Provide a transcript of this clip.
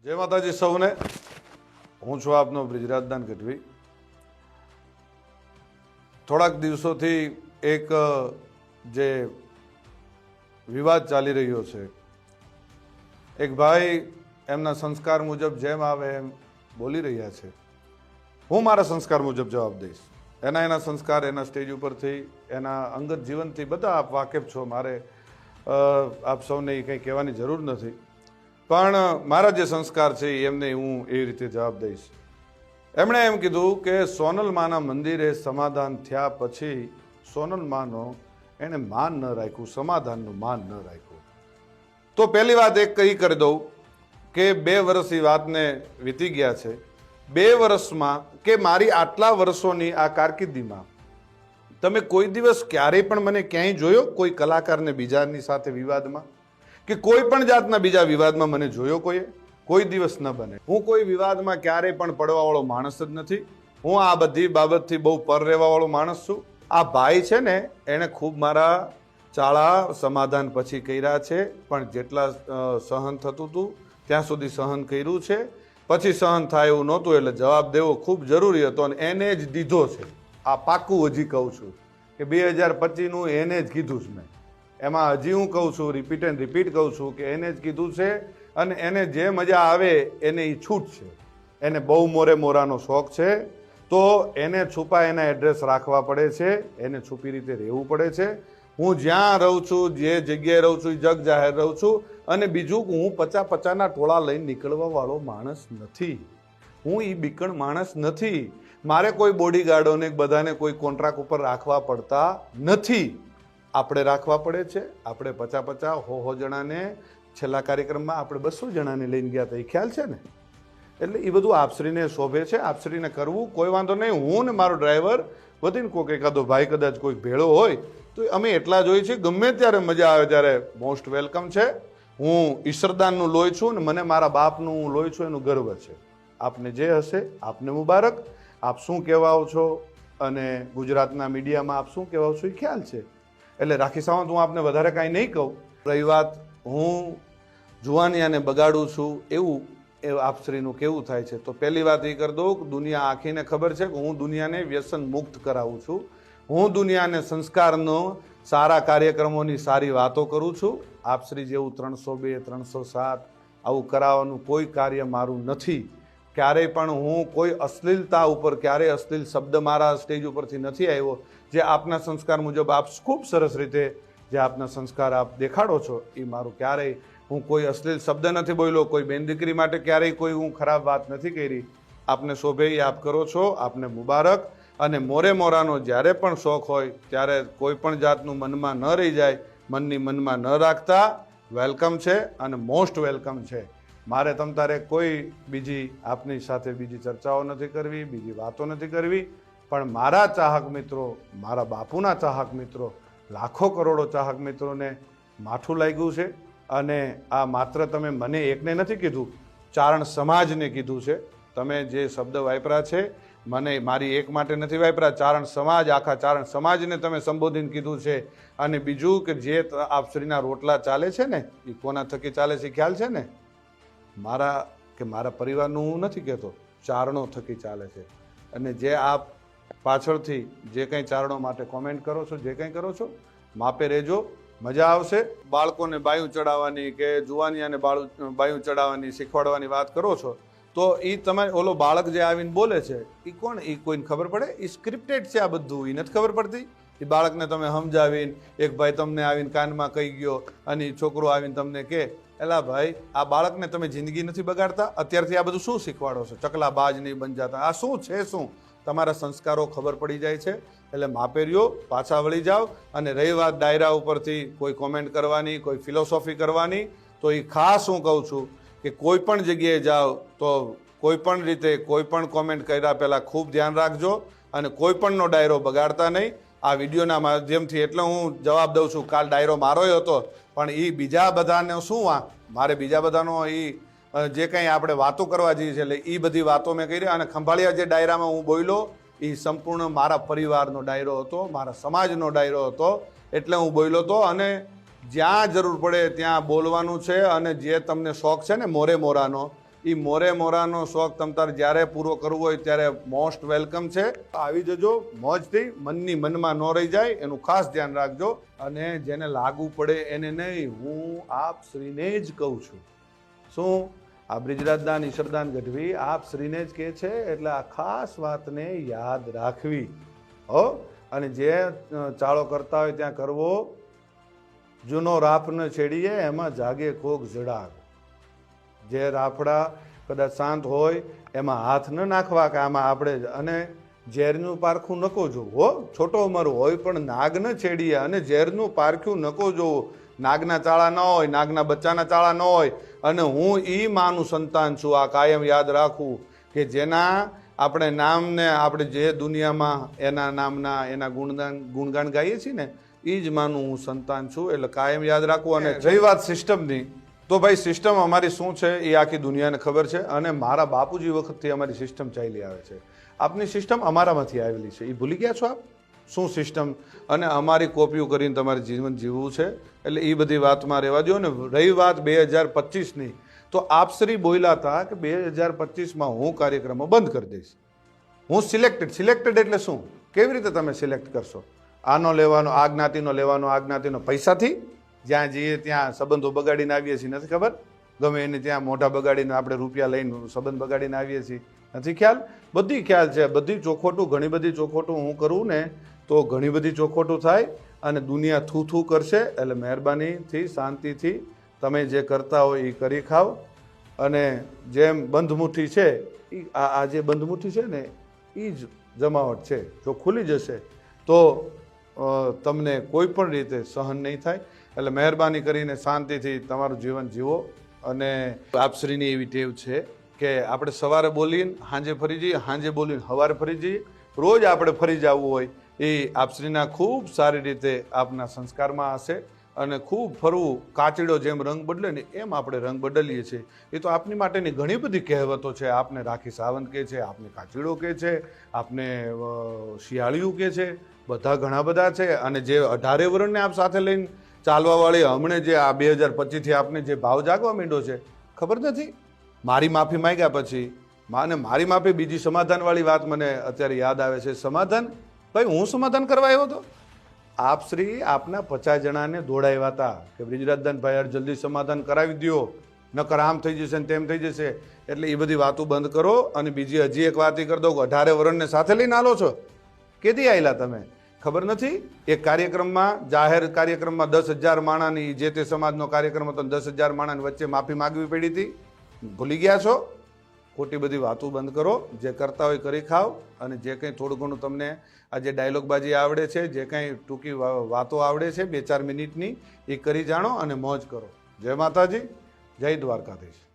જય માતાજી સૌને. હું છું આપનો બ્રિજરાજદાન ગઢવી. થોડાક દિવસોથી એક જે વિવાદ ચાલી રહ્યો છે, એક ભાઈ એમના સંસ્કાર મુજબ જેમ આવે એમ બોલી રહ્યા છે. હું મારા સંસ્કાર મુજબ જવાબ દઈશ. એના સંસ્કાર એના સ્ટેજ ઉપરથી, એના અંગત જીવનથી બધા આપ વાકેફ છો. મારે આપ સૌને કંઈ કહેવાની જરૂર નથી, પણ મારા જે સંસ્કાર છે એમને હું એ રીતે જવાબ દઈશ. એમણે એમ કીધું કે સોનલમાના મંદિરે સમાધાન થયા પછી સોનલમાનો એણે માન ન રાખ્યું, સમાધાનનું માન ન રાખ્યું. તો પહેલી વાત એક કહી કરી દઉં કે 2 વર્ષ એ વાતને વીતી ગયા છે. 2 વર્ષમાં કે મારી આટલા વર્ષોની આ કારકિર્દીમાં તમે કોઈ દિવસ ક્યારેય પણ મને ક્યાંય જોયો કોઈ કલાકારને બીજાની સાથે વિવાદમાં, કે કોઈ પણ જાતના બીજા વિવાદમાં મને જોયો કોઈ દિવસ ન બને. હું કોઈ વિવાદમાં ક્યારેય પણ પડવાવાળો માણસ જ નથી. હું આ બધી બાબતથી બહુ પર રહેવાવાળો માણસ છું. આ ભાઈ છે ને, એણે ખૂબ મારા ચાળા સમાધાન પછી કર્યા છે, પણ જેટલા સહન થતું હતું ત્યાં સુધી સહન કર્યું છે. પછી સહન થાય એવું નહોતું, એટલે જવાબ દેવો ખૂબ જરૂરી હતો અને એને જ દીધો છે. આ પાક્કું હજી કહું છું કે 2025નું એને જ કીધું છે મેં. એમાં હજી હું કહું છું, રિપીટ એન્ડ રિપીટ કહું છું કે એને જ કીધું છે. અને એને જે મજા આવે એને એ છૂટ છે. એને બહુ મોરાનો શોખ છે, તો એને છુપા એના એડ્રેસ રાખવા પડે છે, એને છુપી રીતે રહેવું પડે છે. હું જ્યાં રહું છું, જે જગ્યાએ રહું છું, જગ જાહેર રહું છું. અને બીજું હું પચાના ટોળા લઈને નીકળવા વાળો માણસ નથી. હું એ બીકણ માણસ નથી. મારે કોઈ બોડીગાર્ડોને બધાને કોઈ કોન્ટ્રાક્ટ ઉપર રાખવા પડતા નથી. આપણે રાખવા પડે છે. આપણે 50 જણાને છેલ્લા કાર્યક્રમમાં આપણે 200 જણાને લઈને ગયા હતા, એ ખ્યાલ છે ને. એટલે એ બધું આપશ્રીને શોભે છે, આપશ્રીને કરવું કોઈ વાંધો નહીં. હું ને મારો ડ્રાઈવર વધીને કોઈક એકાદો ભાઈ કદાચ કોઈક ભેળો હોય તો અમે એટલા જ હોઈએ છીએ. ગમે ત્યારે મજા આવે ત્યારે મોસ્ટ વેલકમ છે. હું ઈશ્વરદાનનું લોહી છું ને મને મારા બાપનું લોહી છું એનું ગર્વ છે. આપને જે હશે આપને મુબારક. આપ શું કહેવાઓ છો અને ગુજરાતના મીડિયામાં આપ શું કહેવાઓ છો એ ખ્યાલ છે. એટલે રાખી સાવંત, હું આપને વધારે કાંઈ નહીં કહું. રહી વાત હું જુવાનિયાને બગાડું છું એવું એ આપશ્રીનું કેવું થાય છે, તો પહેલી વાત એ કરી દઉં કે દુનિયા આખીને ખબર છે કે હું દુનિયાને વ્યસન મુક્ત કરાવું છું. હું દુનિયાને સંસ્કારનો સારા કાર્યક્રમોની સારી વાતો કરું છું. આપશ્રી જેવું 302, 307 આવું કરાવવાનું કોઈ કાર્ય મારું નથી. ક્યારેય પણ હું કોઈ અશ્લીલતા ઉપર, ક્યારેય અશ્લીલ શબ્દ મારા સ્ટેજ ઉપરથી નથી આવ્યો. જે આપના સંસ્કાર મુજબ આપ ખૂબ સરસ રીતે જે આપના સંસ્કાર આપ દેખાડો છો, એ મારું ક્યારેય હું કોઈ અશ્લીલ શબ્દ નથી બોલ્યો. કોઈ બેન દીકરી માટે ક્યારેય કોઈ હું ખરાબ વાત નથી કરી. આપને શોભે એ આપ કરો છો, આપને મુબારક. અને મોરાનો જ્યારે પણ શોખ હોય ત્યારે કોઈ પણ જાતનું મનમાં ન રહી જાય, મનમાં ન રાખતા. વેલકમ છે અને મોસ્ટ વેલકમ છે. મારે તમ તારે કોઈ બીજી આપની સાથે બીજી ચર્ચાઓ નથી કરવી, બીજી વાતો નથી કરવી. પણ મારા ચાહક મિત્રો, મારા બાપુના ચાહક મિત્રો, લાખો કરોડો ચાહક મિત્રોને માઠું લાગ્યું છે. અને આ માત્ર તમે મને એકને નથી કીધું, ચારણ સમાજને કીધું છે. તમે જે શબ્દ વાપર્યા છે મને મારી એક માટે નથી વાપર્યા, ચારણ સમાજ, આખા ચારણ સમાજને તમે સંબોધીને કીધું છે. અને બીજું કે જે આપશ્રીના રોટલા ચાલે છે ને, એ કોના થકી ચાલે છે ખ્યાલ છે ને? મારા પરિવારનું હું નથી કહેતો, ચારણો થકી ચાલે છે. અને જે આપ પાછળથી જે કંઈ ચારણો માટે કોમેન્ટ કરો છો, જે કંઈ કરો છો, માપે રહેજો. મજા આવશે. બાળકોને બાયું ચડાવવાની કે જુવાનિયાને બાયું ચડાવવાની શીખવાડવાની વાત કરો છો, તો એ તમે ઓલો બાળક જે આવીને બોલે છે એ કોણ, એ કોઈને ખબર પડે? એ સ્ક્રિપ્ટેડ છે આ બધું, એ નથી ખબર પડતી. એ બાળકને તમે સમજાવીને, એક ભાઈ તમને આવીને કાનમાં કહી ગયો અને એ છોકરો આવીને તમને કહે, એલા ભાઈ આ બાળકને તમે જિંદગી નથી બગાડતા? અત્યારથી આ બધું શું શીખવાડો છો? ચકલા બાજ નહીં બન જાતા. આ શું છે? શું તમારા સંસ્કારો ખબર પડી જાય છે. એટલે માપે રહ્યો, પાછા વળી જાઓ. અને રહી વાત ડાયરા ઉપરથી કોઈ કોમેન્ટ કરવાની, કોઈ ફિલોસોફી કરવાની, તો એ ખાસ હું કહું છું કે કોઈ પણ જગ્યાએ જાઓ તો કોઈ પણ રીતે કોઈ પણ કોમેન્ટ કર્યા પહેલાં ખૂબ ધ્યાન રાખજો અને કોઈ પણનો ડાયરો બગાડતા નહીં. આ વિડીયોના માધ્યમથી એટલે હું જવાબ દઉં છું. કાલ ડાયરો મારોય હતો, પણ એ બીજા બધાને શું મારે બીજા બધાનો એ જે કંઈ આપણે વાતો કરવા જઈએ છીએ, એટલે એ બધી વાતો મેં કરી. અને ખંભાળિયા જે ડાયરામાં હું બોલ્યો એ સંપૂર્ણ મારા પરિવારનો ડાયરો હતો, મારા સમાજનો ડાયરો હતો, એટલે હું બોલ્યો હતો. અને જ્યાં જરૂર પડે ત્યાં બોલવાનું છે. અને જે તમને શોખ છે ને મોરાનો, એ મોરે મોરાનો શોખ તમતાર જ્યારે પૂરો કરવો હોય ત્યારે મોસ્ટ વેલકમ છે. આવી જજો મોજથી, મનની મનમાં ન રહી જાય એનું ખાસ ધ્યાન રાખજો. અને જેને લાગુ પડે એને નહીં, હું આપ શ્રીને જ કહું છું. શું આ બ્રિજરાજદાન ઈશ્વરદાન ગઢવી આપ શ્રીને જ કહે છે, એટલે આ ખાસ વાતને યાદ રાખવી હો. અને જે ચાળો કરતા હોય ત્યાં કરવો. જૂનો રાફ ન છેડીએ એમાં જાગે કોક જડાગ. જે રાફડા કદાચ શાંત હોય એમાં હાથ ન નાખવા કે આમાં આપણે, અને ઝેરનું પારખું નકો જોવું હો. છોટો ઉંમર હોય પણ નાગ ન છેડીએ, અને ઝેરનું પારખ્યું નકો જોવું. નાગના ચાળા ન હોય, નાગના બચ્ચાના ચાળા ન હોય. અને હું ઈ માનું સંતાન છું, આ કાયમ યાદ રાખવું કે જેના આપણે નામને આપણે જે દુનિયામાં એના નામના એના ગુણગાન ગાઈએ છીએ ને, એ જ માનું હું સંતાન છું. એટલે કાયમ યાદ રાખવું. અને રહી વાત સિસ્ટમની, તો ભાઈ સિસ્ટમ અમારી શું છે એ આખી દુનિયાને ખબર છે. અને મારા બાપુજી વખતથી અમારી સિસ્ટમ ચાલી આવે છે. આપની સિસ્ટમ અમારામાંથી આવેલી છે, એ ભૂલી ગયા છો આપ શું સિસ્ટમ? અને અમારી કોપીઓ કરીને તમારે જીવન જીવવું છે. એટલે એ બધી વાતમાં રહેવા દો. ને રહી વાત 2025ની, તો આપશ્રી બોલ્યા હતા કે 2025માં હું કાર્યક્રમો બંધ કરી દઈશ. હું સિલેક્ટેડ એટલે શું? કેવી રીતે તમે સિલેક્ટ કરશો? આનો લેવાનો, આ જ્ઞાતિનો લેવાનો, આ જ્ઞાતિનો પૈસાથી? જ્યાં જઈએ ત્યાં સંબંધો બગાડીને આવીએ છીએ, નથી ખબર? ગમે એને ત્યાં મોઢા બગાડીને આપણે રૂપિયા લઈને સંબંધ બગાડીને આવીએ છીએ, નથી ખ્યાલ? બધી ખ્યાલ છે. બધી ચોખોટું, ઘણી બધી ચોખોટું હું કરું ને તો ઘણી બધી ચોખોટું થાય અને દુનિયા થૂ કરશે. એટલે મહેરબાનીથી શાંતિથી તમે જે કરતા હોય એ કરી ખાવ. અને જેમ બંધમુઠ્ઠી છે, આ જે બંધમુઠ્ઠી છે ને એ જ જમાવટ છે. જો ખુલી જશે તો તમને કોઈ પણ રીતે સહન નહીં થાય. એટલે મહેરબાની કરીને શાંતિથી તમારું જીવન જીવો. અને આપશ્રીની એવી ટેવ છે કે આપણે સવારે બોલીને સાંજે ફરી જઈએ, સાંજે બોલીને સવારે ફરી જઈએ. રોજ આપણે ફરી જવું હોય એ આપશ્રીના ખૂબ સારી રીતે આપના સંસ્કારમાં હશે. અને ખૂબ ફરવું, કાચીડો જેમ રંગ બદલે ને એમ આપણે રંગ બદલીએ છીએ. એ તો આપની માટેની ઘણી બધી કહેવતો છે. આપને રાખી સાવંત કહે છે, આપને કાચીડો કહે છે, આપને શિયાળિયું કહે છે, બધા ઘણા બધા છે. અને જે 18 વર્ષને આપ સાથે લઈને ચાલવાવાળી હમણે જે આ 2025થી આપને જે ભાવ જાગવા માંડ્યો છે, ખબર નથી? મારી માફી માંગ્યા પછી માને મારી માફી, બીજી સમાધાનવાળી વાત મને અત્યારે યાદ આવે છે. સમાધાન? ભાઈ હું સમાધાન કરવા આવ્યો હતો? આપશ્રી આપના 50 જણાને દોડાવ્યા હતા કે બ્રિજરાજદાનભાઈ યાર જલ્દી સમાધાન કરાવી દો, નકર આમ થઈ જશે ને તેમ થઈ જશે. એટલે એ બધી વાતો બંધ કરો. અને બીજી હજી એક વાત કરી દઉં, 18 વર્ષને સાથે લઈને આલો છો. કેદી આવેલા તમે? ખબર નથી? એક કાર્યક્રમમાં, જાહેર કાર્યક્રમમાં 10,000 માણાની, જે તે સમાજનો કાર્યક્રમ હતો, 10,000 માણાની વચ્ચે માફી માગવી પડી હતી. ભૂલી ગયા છો? ખોટી બધી વાતો બંધ કરો. જે કરતા હોય કરી ખાવ. અને જે કંઈ થોડું ઘણું તમને આ જે ડાયલોગબાજી આવડે છે, જે કંઈ ટૂંકી વાતો આવડે છે 2-4 મિનિટની, એ કરી જાણો અને મોજ કરો. જય માતાજી, જય દ્વારકાધીશ.